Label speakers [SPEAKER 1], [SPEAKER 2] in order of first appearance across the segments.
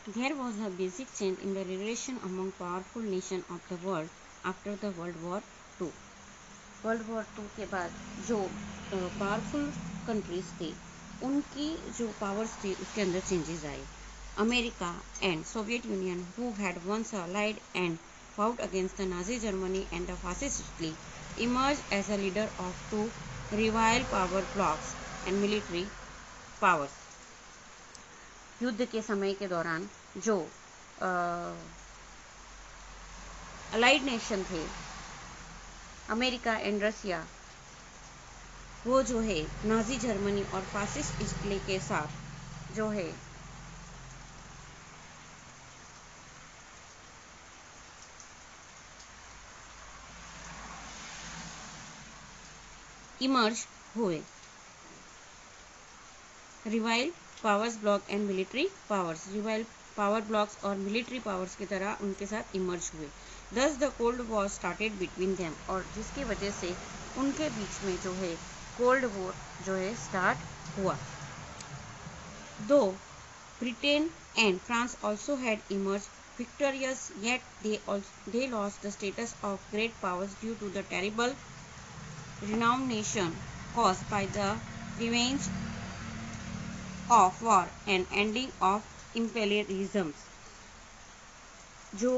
[SPEAKER 1] There was a basic change in the relation among powerful nations of the world after the World War II. World war two के बाद जो powerful countries थे उनकी जो powers थी उसके अंदर चेंजेस आए. America and Soviet Union who had once allied and fought against the Nazi Germany and the fascist Italy emerged as a leader of two rival power blocks and military powers. युद्ध के समय के दौरान जो allied nation थे America and Russia वो जो है नाजी जर्मनी और फासिस्ट इटली के साथ जो है इमर्ज हुए. Revile powers block and military powers revile power blocks और मिलिट्री पावर्स की तरह उनके साथ इमर्ज हुए. दस the cold war started between them और जिसकी वजह से उनके बीच में जो है कोल्ड वॉर जो है स्टार्ट हुआ. दो Britain and France also had emerge victorious, yet they lost the status of great powers due to the terrible renunciation caused by the revenge of war and ending of imperialism. जो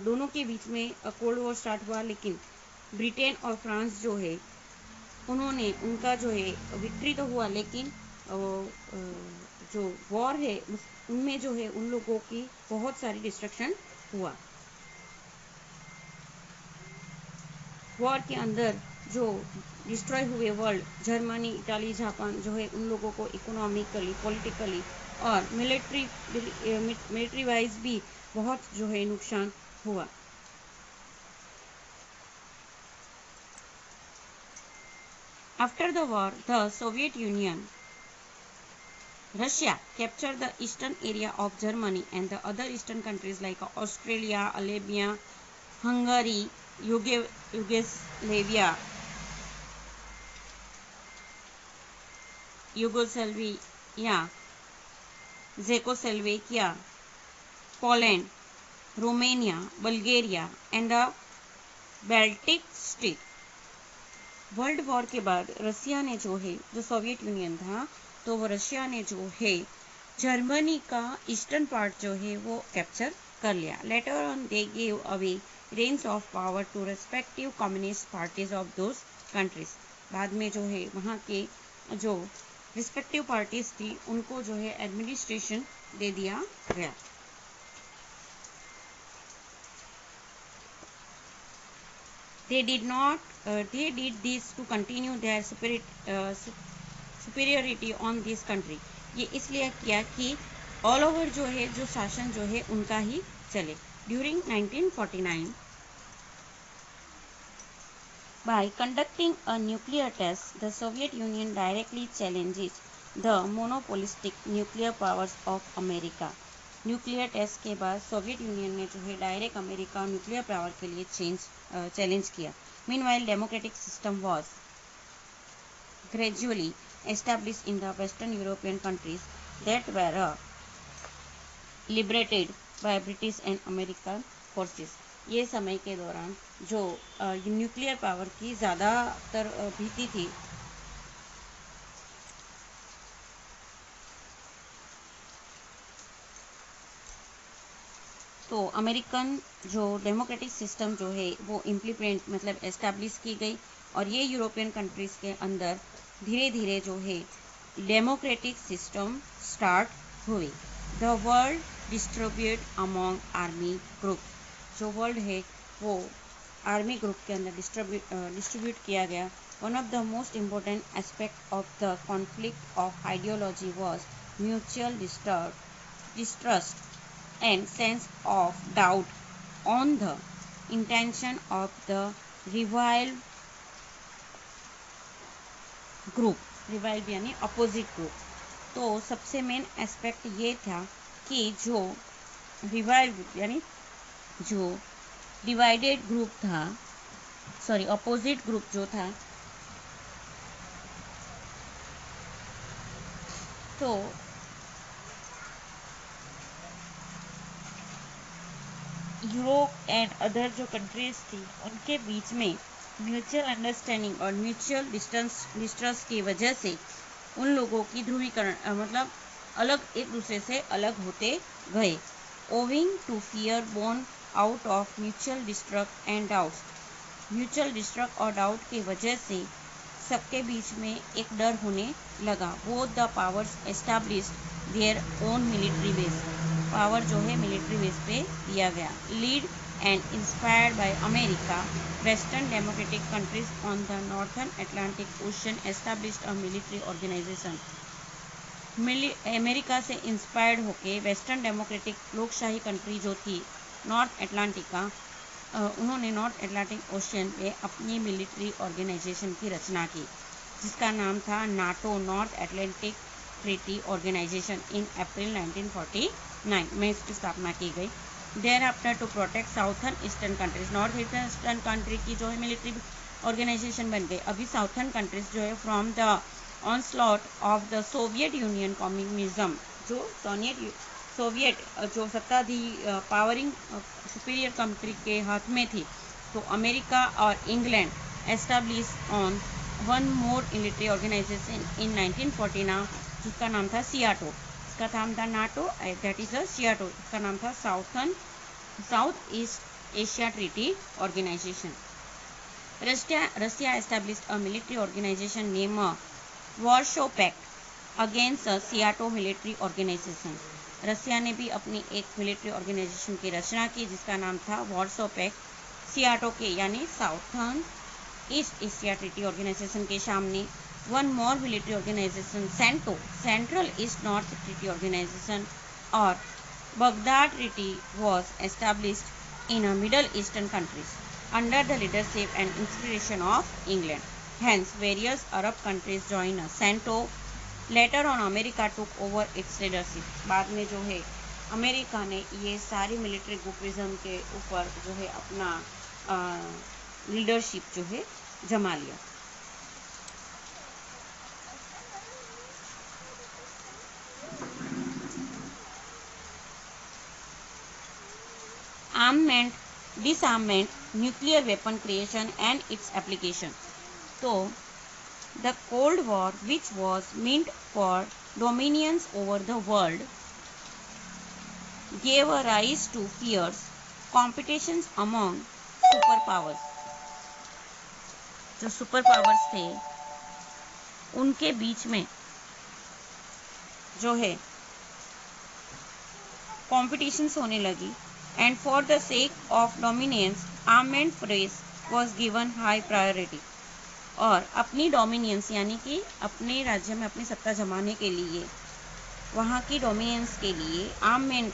[SPEAKER 1] दोनों के बीच में cold war start हुआ, लेकिन Britain और France जो है उन्होंने उनका जो है विक्ट्री तो हुआ, लेकिन जो वॉर है उनमें जो है उन लोगों की बहुत सारी डिस्ट्रक्शन हुआ. वॉर के अंदर जो डिस्ट्रॉय हुए वर्ल्ड जर्मनी इटाली जापान जो है उन लोगों को इकोनॉमिकली पॉलिटिकली और मिलिट्री वाइज भी बहुत जो है नुकसान हुआ. After the war the Soviet union Russia captured the eastern area of Germany and the other eastern countries like Australia, Albania, Hungary, Yugoslavia, Czechoslovakia, Poland, Romania, Bulgaria and the Baltic State. World war के बाद रसिया ने जो है जो Soviet union था तो वो Russia ने जो है जर्मनी का ईस्टर्न पार्ट जो है वो कैप्चर कर लिया. Later on they give away range of power to respective communist parties of those countries. बाद में जो है वहाँ के जो रिस्पेक्टिव पार्टीज थी उनको जो है एडमिनिस्ट्रेशन दे दिया गया. They did this to continue their superiority on this country. ये इसलिए किया कि ऑल ओवर जो है जो शासन जो है उनका ही चले. During 1949, by conducting a nuclear test, the Soviet Union directly challenges the monopolistic nuclear powers of America. Nuclear test के बाद सोवियत यूनियन ने जो है डायरेक्ट अमेरिका न्यूक्लियर पावर के लिए चैलेंज किया. Meanwhile democratic system was gradually established in the Western European countries that were liberated by British and American forces. ये समय के दौरान जो न्यूक्लियर पावर की ज़्यादातर भीति थी तो अमेरिकन जो डेमोक्रेटिक सिस्टम जो है वो इम्प्लीमेंट मतलब एस्टैब्लिश की गई और ये यूरोपियन कंट्रीज़ के अंदर धीरे धीरे जो है डेमोक्रेटिक सिस्टम स्टार्ट हुई. The world distribute among army group. जो वर्ल्ड है वो आर्मी ग्रुप के अंदर डिस्ट्रीब्यूट किया गया. One of the most important aspect of the conflict of ideology was mutual distrust and sense of doubt on the intention of the rival group. Revive यानी opposite group. तो सबसे main aspect ये था कि जो revive यानी जो divided group था अपोजिट ग्रुप जो था तो यूरोप एंड अदर जो कंट्रीज थी उनके बीच में म्यूचुअल अंडरस्टैंडिंग और म्यूचुअल डिस्ट्रस्ट की वजह से उन लोगों की ध्रुवीकरण मतलब अलग एक दूसरे से अलग होते गए। Owing to fear born out of mutual distrust and doubts, mutual distrust और डाउट की वजह से सबके बीच में एक डर होने लगा। Both the powers established their own military base, power जो है मिलिट्री बेस पे दिया गया। Lead and inspired by America, western democratic countries on the northern Atlantic ocean established a military organisation. America से इंस्पायर्ड होके वेस्टर्न डेमोक्रेटिक लोकशाही country जो थी नॉर्थ अटलांटिक का, उन्होंने नॉर्थ अटलांटिक ओशन पे अपनी मिलिट्री ऑर्गेनाइजेशन की रचना की जिसका नाम था NATO, north Atlantic treaty organization. In April 1949 में इसकी स्थापना की गई। Thereafter to protect southern eastern countries, north eastern country की जो है मिलिट्री ऑर्गेनाइजेशन बन गई। अभी साउथर्न कंट्रीज जो है from the onslaught of the Soviet union communism, जो सोवियत जो सत्ताधी पावरिंग सुपीरियर कंट्री के हाथ में थी, तो अमेरिका और England establish on one more military organization in 1949 जिसका नाम था सियाटो। इसका नाम था नाटो, दैट इज सियाटो। इसका नाम था south east Asia treaty organization. Russia established a military organization name Warsaw pact against SEATO military organization. Russia ने भी अपनी एक मिलिट्री ऑर्गेनाइजेशन की रचना की जिसका नाम था वार्सो पैक्ट। सियाटो के यानी southern east Asia treaty organization के सामने one more military organization CENTO, central east north treaty organization, और Baghdad treaty was established in a middle eastern countries under the leadership and inspiration of England. Hence, various Arab countries joined CENTO. Later on, America took over its leadership. बाद में जो है America ने ये सारी military groupism के ऊपर जो है अपना लीडरशिप जो है जमा लिया। आर्ममेंट, disarmament, nuclear weapon creation and its application. So, the Cold War, which was meant for dominance over the world, gave a rise to fierce competitions among superpowers. जो सुपर पावर्स थे उनके बीच में जो है कॉम्पिटिशन्स होने लगी। And for the sake of dominance, armament race was given high priority. और अपनी डोमिनेंस यानी कि अपने राज्य में अपनी सत्ता जमाने के लिए, वहाँ की डोमिनेंस के लिए आर्ममेंट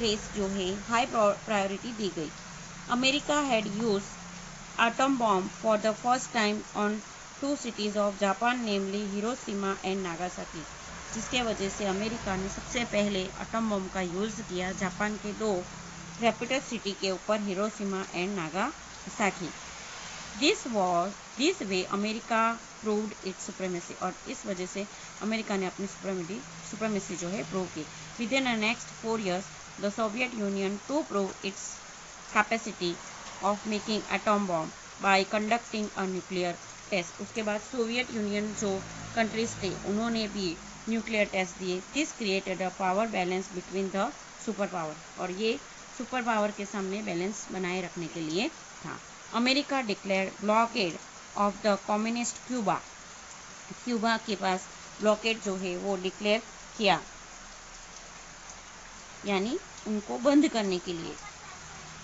[SPEAKER 1] रेस जो है हाई प्रायोरिटी दी गई। America had use atom bomb for the first time on 2 cities of Japan, namely Hiroshima and Nagasaki, जिसके वजह से अमेरिका ने सबसे पहले एटम बॉम्ब का यूज़ किया जापान के 2 रेप्यूटेड सिटी के ऊपर, Hiroshima and Nagasaki. This way America proved it's supremacy, और इस वजह से अमेरिका ने अपनी सुप्रीमेसी जो है प्रूव की। Within the next 4 years the Soviet Union to prove its capacity of making atom bomb by conducting a nuclear test. उसके बाद सोवियत यूनियन जो कंट्रीज थे उन्होंने भी न्यूक्लियर टेस्ट दिए। This created a power balance between the super power, और ये super power के सामने बैलेंस बनाए रखने के लिए था। America declare blockade of the communist Cuba, Cuba के पास ब्लॉकेड जो है वो डिक्लेयर किया, यानी उनको बंद करने के लिए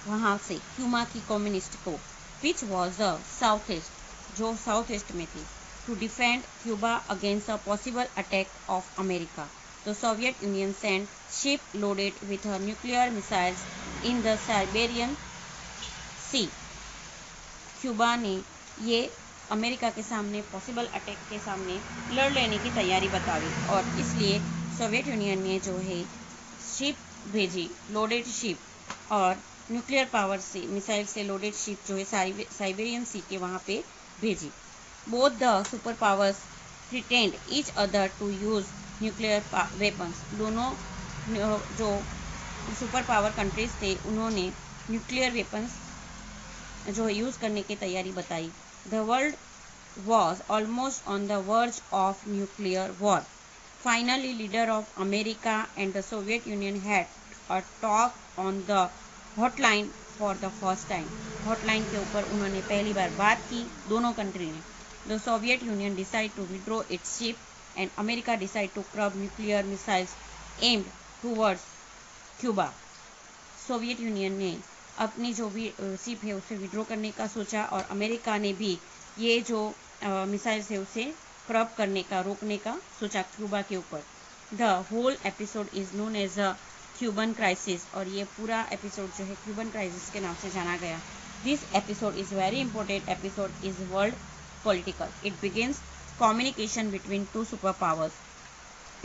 [SPEAKER 1] वहाँ से क्यूबा की कम्युनिस्ट को, which was the south east, जो साउथ ईस्ट में थी, to defend Cuba against a possible attack of America. The Soviet Union sent ship loaded with nuclear missiles in the Siberian Sea. Cuba ने ये America के सामने possible attack के सामने लड़ लेने की तैयारी बताई, और इसलिए सोवियत यूनियन ने जो है शिप भेजी, लोडेड शिप, और न्यूक्लियर पावर से मिसाइल से लोडेड शिप जो है साइबेरियन सी के वहाँ पे भेजी। Both the super powers pretend each other to use nuclear weapons, दोनों जो सुपर पावर कंट्रीज थे उन्होंने न्यूक्लियर वेपन्स जो है यूज़ करने की तैयारी बताई। The world was almost on the verge of nuclear war. Finally, leader of America and the Soviet Union had a talk on the hotline for the first time. Hotline के ऊपर उन्होंने पहली बार बात की दोनों कंट्री ने. The Soviet Union decided to withdraw its ship and America decided to curb nuclear missiles aimed towards Cuba. Soviet union ने अपनी जो भी शिप है उसे विड्रॉ करने का सोचा और अमेरिका ने भी ये जो मिसाइल्स है उसे क्रब करने का रोकने का सोचा क्यूबा के ऊपर। The whole episode is known as a Cuban crisis और ये पूरा एपिसोड जो है क्यूबन क्राइसिस के नाम से जाना गया। This episode is very important episode is world political. It begins communication between two super powers.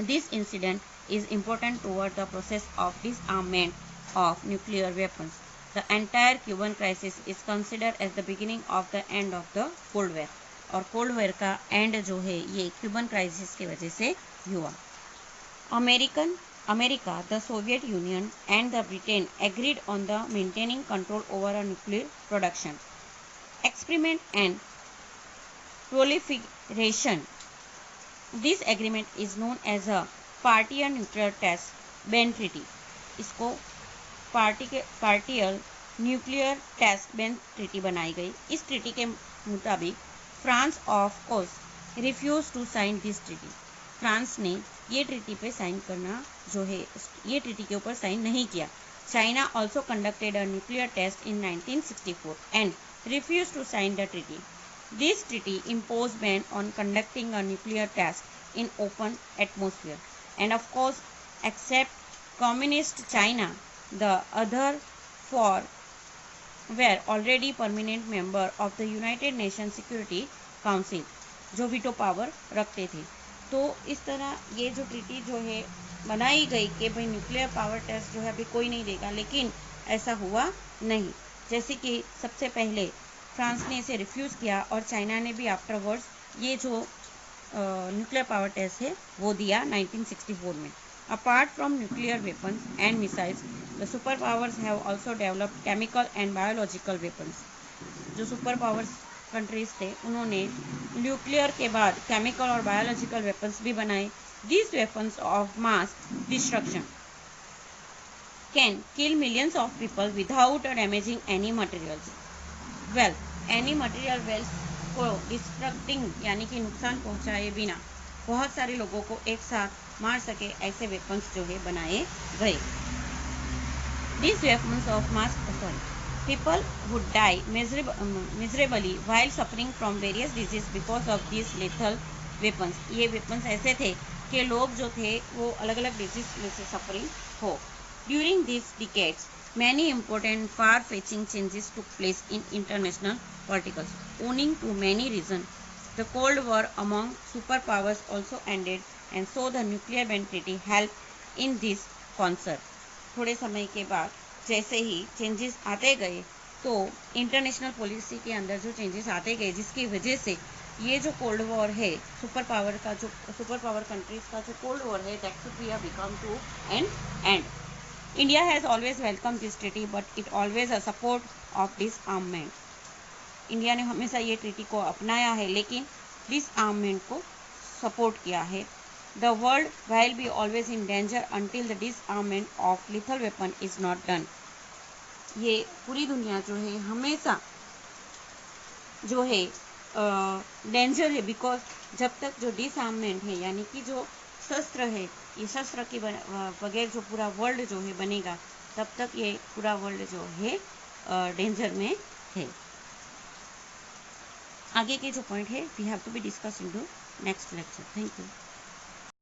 [SPEAKER 1] This incident is important toward the process of disarmament of nuclear weapons. The entire Cuban crisis is considered as the beginning of the end of the Cold War. और cold war का end जो है ये Cuban crisis की वजह से हुआ। America, the Soviet union and the Britain agreed on the maintaining control over a nuclear production, experiment and proliferation. This agreement is known as a partial nuclear test ban treaty. इसको partial nuclear test ban treaty बनाई गई। इस treaty के मुताबिक France of course refuse to sign this treaty. France ने ये treaty पे sign करना जो है ये ट्रीटी के ऊपर साइन नहीं किया। China also conducted a nuclear test in 1964 and refuse to sign the treaty. This treaty impose ban on conducting a nuclear test in open atmosphere and of course except Communist China, the other four were already permanent member of the United Nations Security Council, जो veto power रखते थे। तो इस तरह ये जो treaty जो है बनाई गई कि भाई न्यूक्लियर पावर टेस्ट जो है अभी कोई नहीं देगा, लेकिन ऐसा हुआ नहीं। जैसे कि सबसे पहले फ्रांस ने इसे रिफ्यूज़ किया और चाइना ने भी आफ्टरवर्ड्स ये जो न्यूक्लियर पावर टेस्ट है वो दिया 1964 में। Apart from nuclear weapons and missiles, the superpowers have also developed chemical and biological weapons. जो सुपर पावर्स कंट्रीज थे उन्होंने न्यूक्लियर के बाद केमिकल और बायोलॉजिकल वेपन्स भी बनाए। These weapons of mass destruction can kill millions of people without damaging any materials. Well, any material wealth को distracting यानी कि नुकसान पहुंचाए बिना बहुत सारे लोगों को एक साथ मार सके ऐसे वेपन्स जो है बनाए गए। These weapons of mass people would die miserably while suffering from various diseases because of these lethal weapons. ये weapons ऐसे थे कि लोग जो थे वो अलग अलग डिजीज में से सफरिंग हो। During these decades, many important far-fetching changes took place in international politics. Owing to many reasons, the Cold War among superpowers also ended, and so the nuclear ban treaty helped in this concert. थोड़े समय के बाद जैसे ही changes आते गए तो international policy के अंदर जो चेंजेस आते गए जिसकी वजह से ये जो कोल्ड वॉर है सुपर पावर कंट्रीज का जो कोल्ड वॉर है that should be become to an end. India has always welcome this treaty but it always a support of disarmament. India ने हमेशा ये ट्रीटी को अपनाया है लेकिन डिसआर्ममेंट को सपोर्ट किया है। The world will be always in danger until the disarmament of lethal weapon is not done. ये पूरी दुनिया जो है हमेशा जो है डेंजर है बिकॉज जब तक जो डिसआर्ममेंट है यानी कि जो शस्त्र है ये शस्त्र के बगैर जो पूरा वर्ल्ड जो है बनेगा तब तक ये पूरा वर्ल्ड जो है डेंजर में है। आगे के जो पॉइंट है we have to be discuss in to next lecture. Thank you.